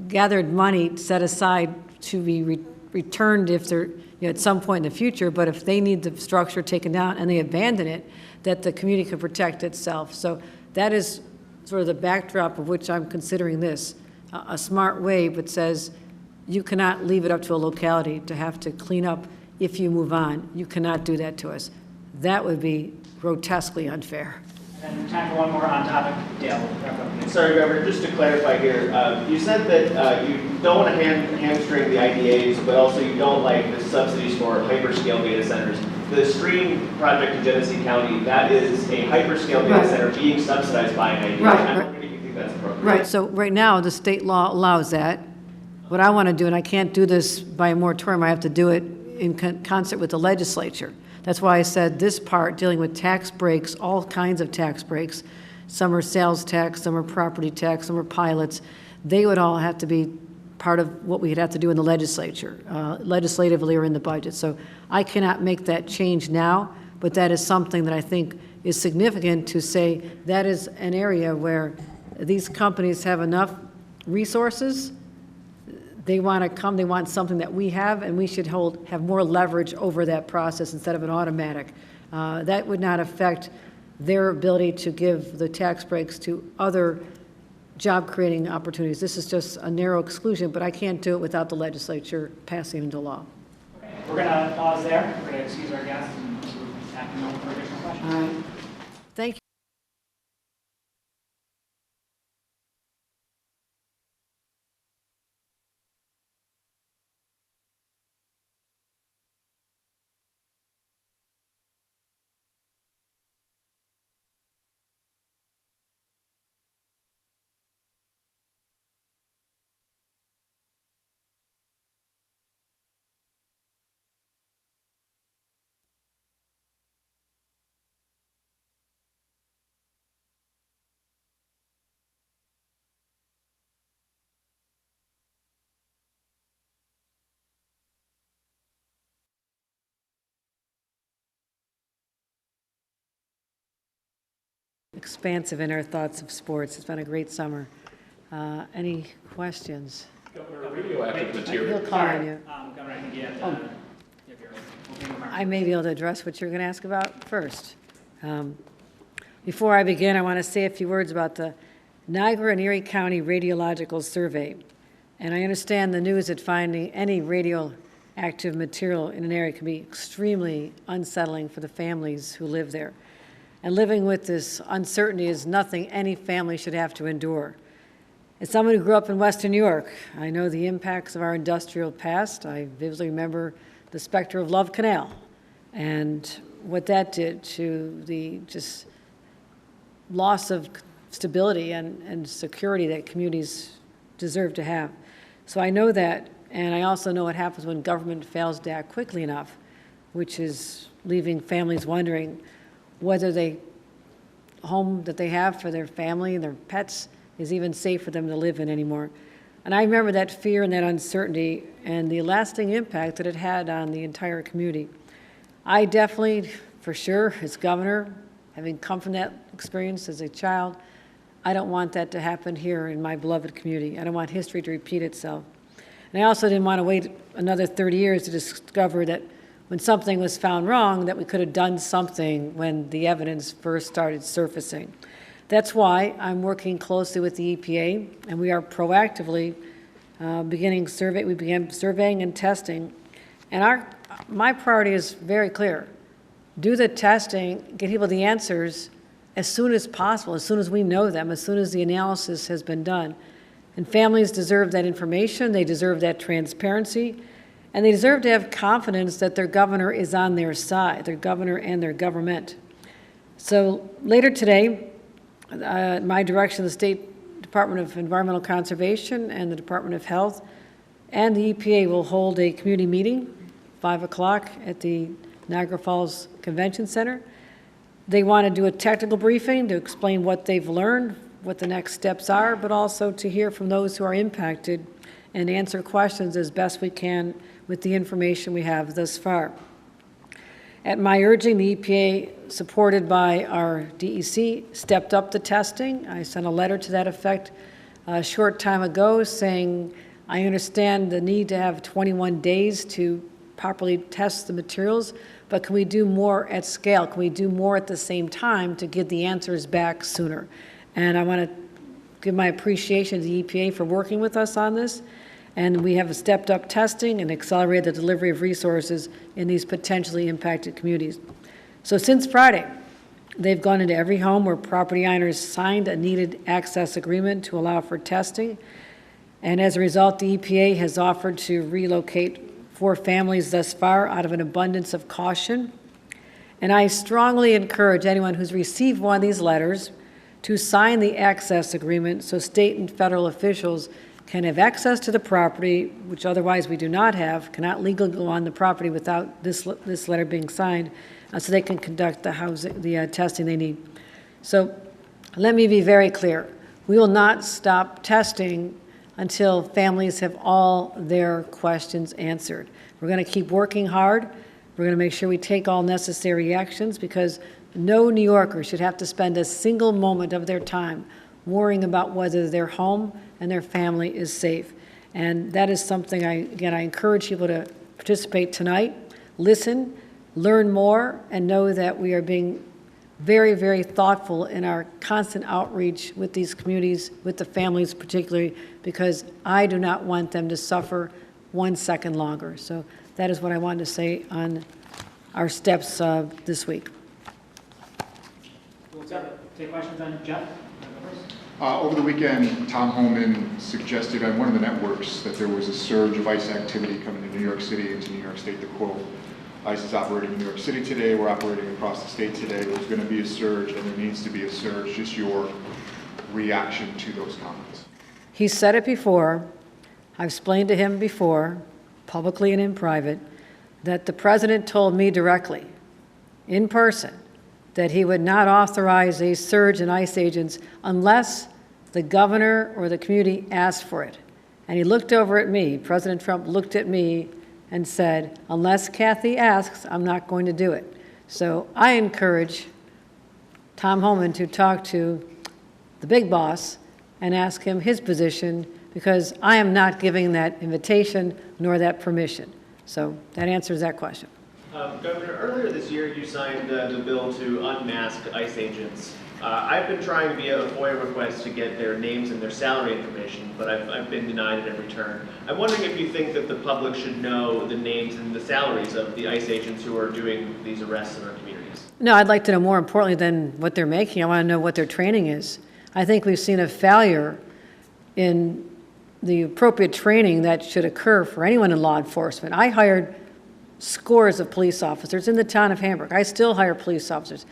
gathered money set aside to be returned if they're at some point in the future, but if they need the structure taken down and they abandon it, that the community can protect itself. So that is sort of the backdrop of which I'm considering this, a smart way, but says you cannot leave it up to a locality to have to clean up if you move on. You cannot do that to us. That would be grotesquely unfair. And time for one more on topic. Dale, wrap up. Sorry, Governor, just to clarify here, you said that you don't want to hamstring the IDAs, but also you don't like the subsidies for hyperscale data centers. The Stream project in Genesee County, that is a hyperscale data Right. center being subsidized by an IDA. Right, I'm right. wondering if you think that's appropriate. Right, so right now, the state law allows that. What I want to do, and I can't do this by a moratorium, I have to do it in concert with the legislature. That's why I said this part, dealing with tax breaks, all kinds of tax breaks, some are sales tax, some are property tax, some are pilots, they would all have to be part of what we'd have to do in the legislature, legislatively or in the budget. So I cannot make that change now, but that is something that I think is significant to say that is an area where these companies have enough resources. They want to come, they want something that we have, and we should have more leverage over that process instead of an automatic. That would not affect their ability to give the tax breaks to other job-creating opportunities. This is just a narrow exclusion, but I can't do it without the legislature passing into law. Okay, we're going to pause there. We're going to excuse our guests and have no for additional questions. All right. Thank you. Expansive in our thoughts of sports. It's been a great summer. Any questions? Radioactive material. He'll call on you. Governor, I think you have to give your opening remarks. I may be able to address what you're going to ask about first. Before I begin, I want to say a few words about the Niagara and Erie County Radiological Survey. And I understand the news that finding any radioactive material in an area can be extremely unsettling for the families who live there. And living with this uncertainty is nothing any family should have to endure. As someone who grew up in Western New York, I know the impacts of our industrial past. I vividly remember the specter of Love Canal and what that did to the just loss of stability and security that communities deserve to have. So I know that, and I also know what happens when government fails to act quickly enough, which is leaving families wondering whether the home that they have for their family and their pets is even safe for them to live in anymore. And I remember that fear and that uncertainty and the lasting impact that it had on the entire community. I definitely, for sure, as governor, having come from that experience as a child, I don't want that to happen here in my beloved community. I don't want history to repeat itself. And I also didn't want to wait another 30 years to discover that when something was found wrong, that we could have done something when the evidence first started surfacing. That's why I'm working closely with the EPA, and we are proactively began surveying and testing. And my priority is very clear. Do the testing, get people the answers as soon as possible, as soon as we know them, as soon as the analysis has been done. And families deserve that information, they deserve that transparency, and they deserve to have confidence that their governor is on their side, their governor and their government. So later today, my direction, the State Department of Environmental Conservation and the Department of Health and the EPA will hold a community meeting, 5 o'clock at the Niagara Falls Convention Center. They want to do a technical briefing to explain what they've learned, what the next steps are, but also to hear from those who are impacted and answer questions as best we can with the information we have thus far. At my urging, the EPA, supported by our DEC, stepped up the testing. I sent a letter to that effect a short time ago saying, I understand the need to have 21 days to properly test the materials, but can we do more at scale? Can we do more at the same time to get the answers back sooner? And I want to give my appreciation to the EPA for working with us on this. And we have stepped up testing and accelerated the delivery of resources in these potentially impacted communities. So since Friday, They've gone into every home where property owners signed a needed access agreement to allow for testing. And as a result, the EPA has offered to relocate 4 families thus far out of an abundance of caution. And I strongly encourage anyone who's received one of these letters to sign the access agreement so state and federal officials can have access to the property, which otherwise we do not have, cannot legally go on the property without this letter being signed, so they can conduct the testing they need. So let me be very clear. We will not stop testing until families have all their questions answered. We're going to keep working hard. We're going to make sure we take all necessary actions, because no New Yorker should have to spend a single moment of their time worrying about whether their home and their family is safe. And that is something I encourage people to participate tonight, listen, learn more, and know that we are being very, very thoughtful in our constant outreach with these communities, with the families particularly, because I do not want them to suffer 1 second longer. So that is what I wanted to say on our steps this week. Take questions on Jeff? Over the weekend, Tom Homan suggested on one of the networks that there was a surge of ICE activity coming to New York City and to New York State. To quote, ICE is operating in New York City today, we're operating across the state today, there's going to be a surge and there needs to be a surge. Just your reaction to those comments. He said it before, I've explained to him before, publicly and in private, that the president told me directly, in person, that he would not authorize a surge in ICE agents unless the governor or the community asked for it. And he looked over at me, President Trump looked at me and said, unless Kathy asks, I'm not going to do it. So I encourage Tom Homan to talk to the big boss and ask him his position, because I am not giving that invitation nor that permission. So that answers that question. Governor, earlier this year you signed the bill to unmask ICE agents. I've been trying via a FOIA request to get their names and their salary information, but I've been denied it in return. I'm wondering if you think that the public should know the names and the salaries of the ICE agents who are doing these arrests in our communities. No, I'd like to know more importantly than what they're making. I want to know what their training is. I think we've seen a failure in the appropriate training that should occur for anyone in law enforcement. I hired scores of police officers in the town of Hamburg. I still hire police officers.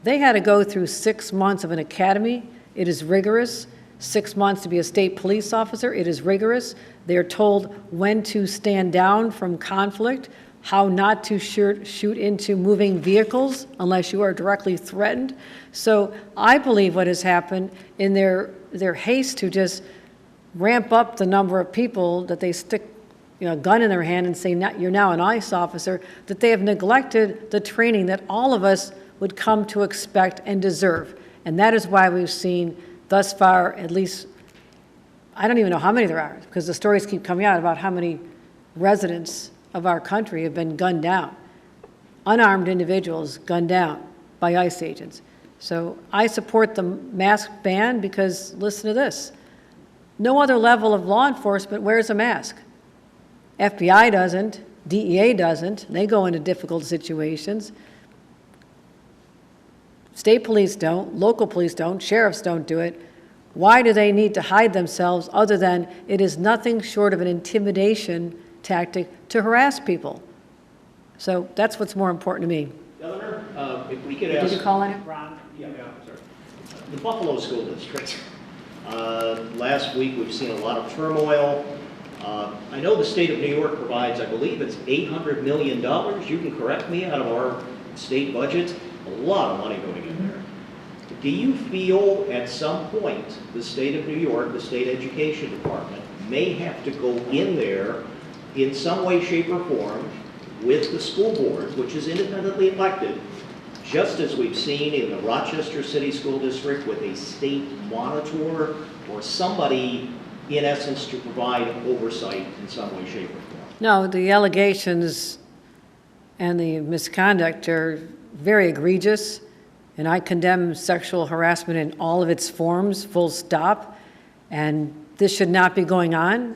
They had to go through 6 months of an academy. It is rigorous. 6 months to be a state police officer. It is rigorous. They are told when to stand down from conflict, how not to shoot into moving vehicles unless you are directly threatened. So I believe what has happened in their haste to just ramp up the number of people that they stick a gun in their hand and say, you're now an ICE officer, that they have neglected the training that all of us would come to expect and deserve. And that is why we've seen thus far, at least, I don't even know how many there are, because the stories keep coming out about how many residents of our country have been gunned down, unarmed individuals gunned down by ICE agents. So I support the mask ban because, listen to this, no other level of law enforcement wears a mask. FBI doesn't, DEA doesn't, they go into difficult situations. State police don't, local police don't, sheriffs don't do it. Why do they need to hide themselves other than it is nothing short of an intimidation tactic to harass people? So that's what's more important to me. Governor, if we could ask... Did you call on it? Ron? Yeah, sorry. The Buffalo School District. Last week we've seen a lot of turmoil. I know the state of New York provides, I believe it's $800 million, you can correct me, out of our state budget. A lot of money going in there. Do you feel at some point the state of New York, the state education department, may have to go in there in some way, shape, or form with the school board, which is independently elected, just as we've seen in the Rochester City School District with a state monitor or somebody, in essence, to provide oversight in some way, shape, or form? No, the allegations and the misconduct are very egregious, and I condemn sexual harassment in all of its forms, full stop, and this should not be going on.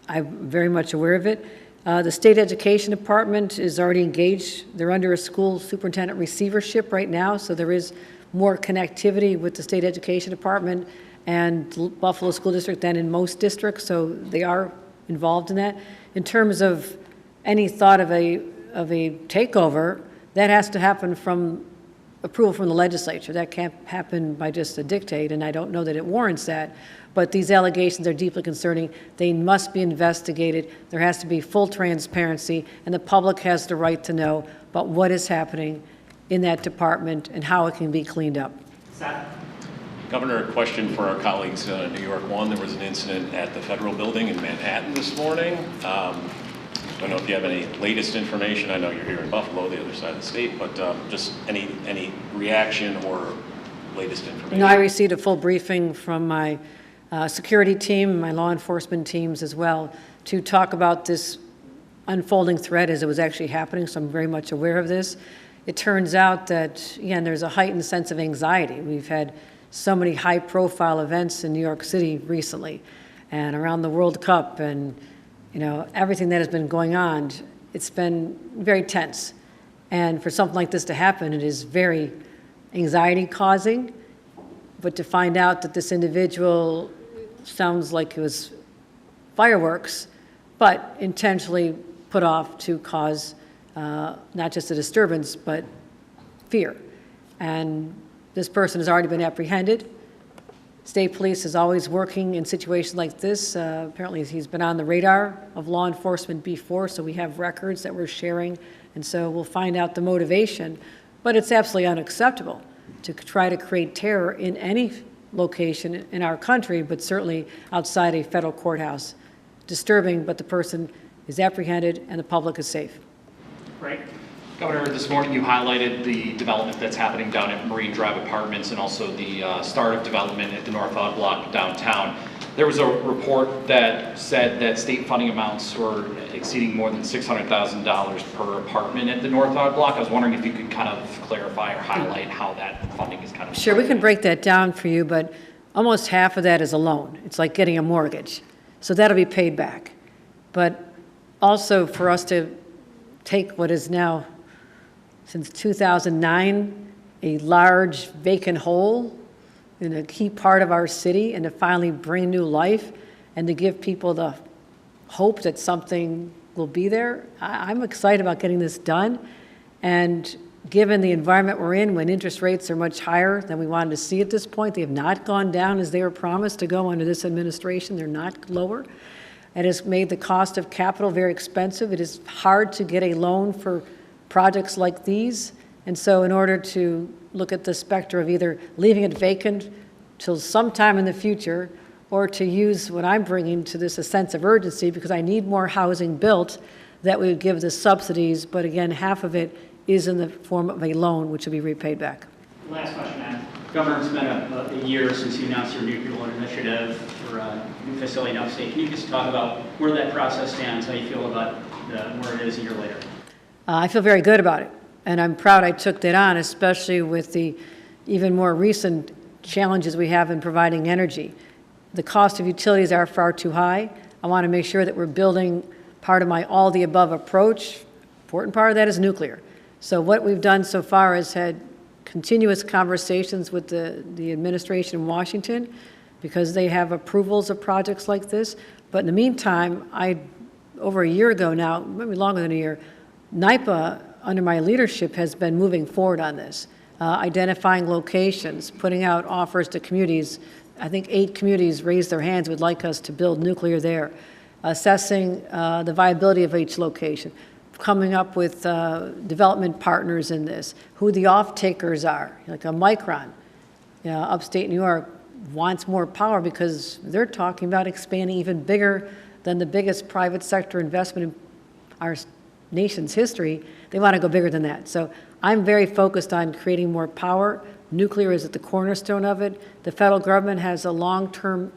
I'm very much aware of it. The state education department is already engaged. They're under a school superintendent receivership right now, so there is more connectivity with the state education department and Buffalo School District than in most districts, so they are involved in that. In terms of any thought of a takeover, that has to happen from approval from the legislature. That can't happen by just a dictate, and I don't know that it warrants that. But these allegations are deeply concerning. They must be investigated. There has to be full transparency, and the public has the right to know about what is happening in that department and how it can be cleaned up. Governor, a question for our colleagues in New York. One, there was an incident at the federal building in Manhattan this morning. I don't know if you have any latest information. I know you're here in Buffalo, the other side of the state, but just any reaction or latest information? No, I received a full briefing from my security team, my law enforcement teams as well, to talk about this unfolding threat as it was actually happening, so I'm very much aware of this. It turns out that, again, there's a heightened sense of anxiety. We've had so many high-profile events in New York City recently, and around the World Cup, and everything that has been going on. It's been very tense, and for something like this to happen, it is very anxiety-causing. But to find out that this individual sounds like it was fireworks, but intentionally put off to cause not just a disturbance, but fear. And this person has already been apprehended. State police is always working in situations like this. Apparently he's been on the radar of law enforcement before, so we have records that we're sharing, and so we'll find out the motivation. But it's absolutely unacceptable to try to create terror in any location in our country, but certainly outside a federal courthouse. Disturbing, but the person is apprehended and the public is safe. Right. Governor, this morning you highlighted the development that's happening down at Marine Drive Apartments and also the start of development at the North Odd Block downtown. There was a report that said that state funding amounts were exceeding more than $600,000 per apartment at the North Odd Block. I was wondering if you could kind of clarify or highlight how that funding is kind of... Sure, we can break that down for you, but almost half of that is a loan. It's like getting a mortgage. So that'll be paid back. But also for us to take what is now, since 2009, a large vacant hole in a key part of our city and to finally bring new life and to give people the hope that something will be there. I'm excited about getting this done. And given the environment we're in, when interest rates are much higher than we wanted to see at this point, they have not gone down as they were promised to go under this administration. They're not lower. It has made the cost of capital very expensive. It is hard to get a loan for projects like these. And so in order to look at the specter of either leaving it vacant till sometime in the future or to use what I'm bringing to this a sense of urgency because I need more housing built, that we would give the subsidies, but again, half of it is in the form of a loan which will be repaid back. Last question, Matt. Governor, it's been a year since you announced your nuclear initiative for a new facility in upstate. Can you just talk about where that process stands, how you feel about where it is a year later? I feel very good about it, and I'm proud I took that on, especially with the even more recent challenges we have in providing energy. The cost of utilities are far too high. I want to make sure that we're building part of my all-the-above approach. Important part of that is nuclear. So what we've done so far is had continuous conversations with the administration in Washington because they have approvals of projects like this. But in the meantime, over a year ago now, maybe longer than a year, NYPA, under my leadership, has been moving forward on this, identifying locations, putting out offers to communities. I think 8 communities raised their hands, would like us to build nuclear there, assessing the viability of each location, coming up with development partners in this, who the off-takers are, like a Micron, upstate New York, wants more power because they're talking about expanding even bigger than the biggest private sector investment in our nation's history. They want to go bigger than that. So I'm very focused on creating more power. Nuclear is at the cornerstone of it. The federal government has a long-term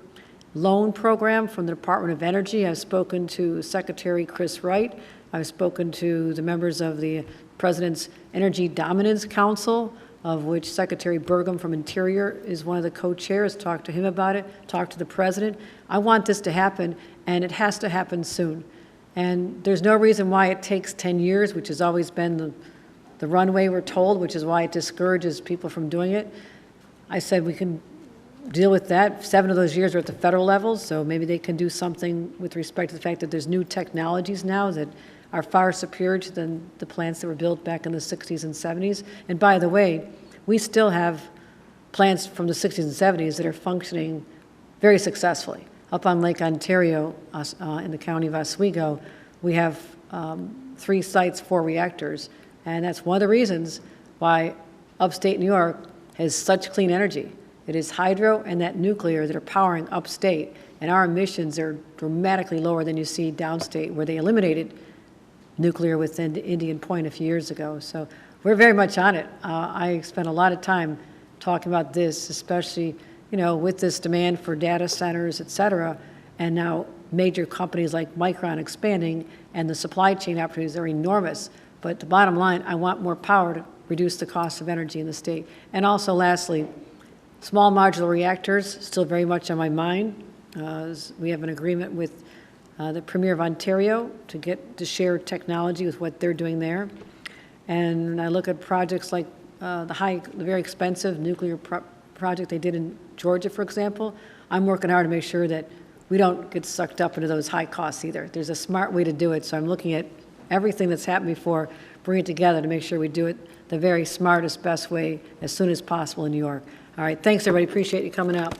loan program from the Department of Energy. I've spoken to Secretary Chris Wright. I've spoken to the members of the President's Energy Dominance Council, of which Secretary Burgum from Interior is one of the co-chairs. Talked to him about it, talked to the President. I want this to happen, and it has to happen soon. And there's no reason why it takes 10 years, which has always been the the runway, we're told, which is why it discourages people from doing it. I said we can deal with that. 7 of those years are at the federal level, so maybe they can do something with respect to the fact that there's new technologies now that are far superior to the plants that were built back in the 60s and 70s. And by the way, we still have plants from the 60s and 70s that are functioning very successfully. Up on Lake Ontario, in the county of Oswego, we have 3 sites, 4 reactors, and that's one of the reasons why upstate New York has such clean energy. It is hydro and that nuclear that are powering upstate, and our emissions are dramatically lower than you see downstate, where they eliminated nuclear within Indian Point a few years ago. So we're very much on it. I spent a lot of time talking about this, especially, you know, with this demand for data centers, et cetera, and now major companies like Micron expanding, and the supply chain opportunities are enormous. But the bottom line, I want more power to reduce the cost of energy in the state. And also, lastly, small modular reactors, still very much on my mind. We have an agreement with the Premier of Ontario to share technology with what they're doing there. And I look at projects like the very expensive nuclear project they did in Georgia, for example. I'm working hard to make sure that we don't get sucked up into those high costs either. There's a smart way to do it, so I'm looking at everything that's happened before, bring it together to make sure we do it the very smartest, best way as soon as possible in New York. All right, thanks everybody, appreciate you coming out.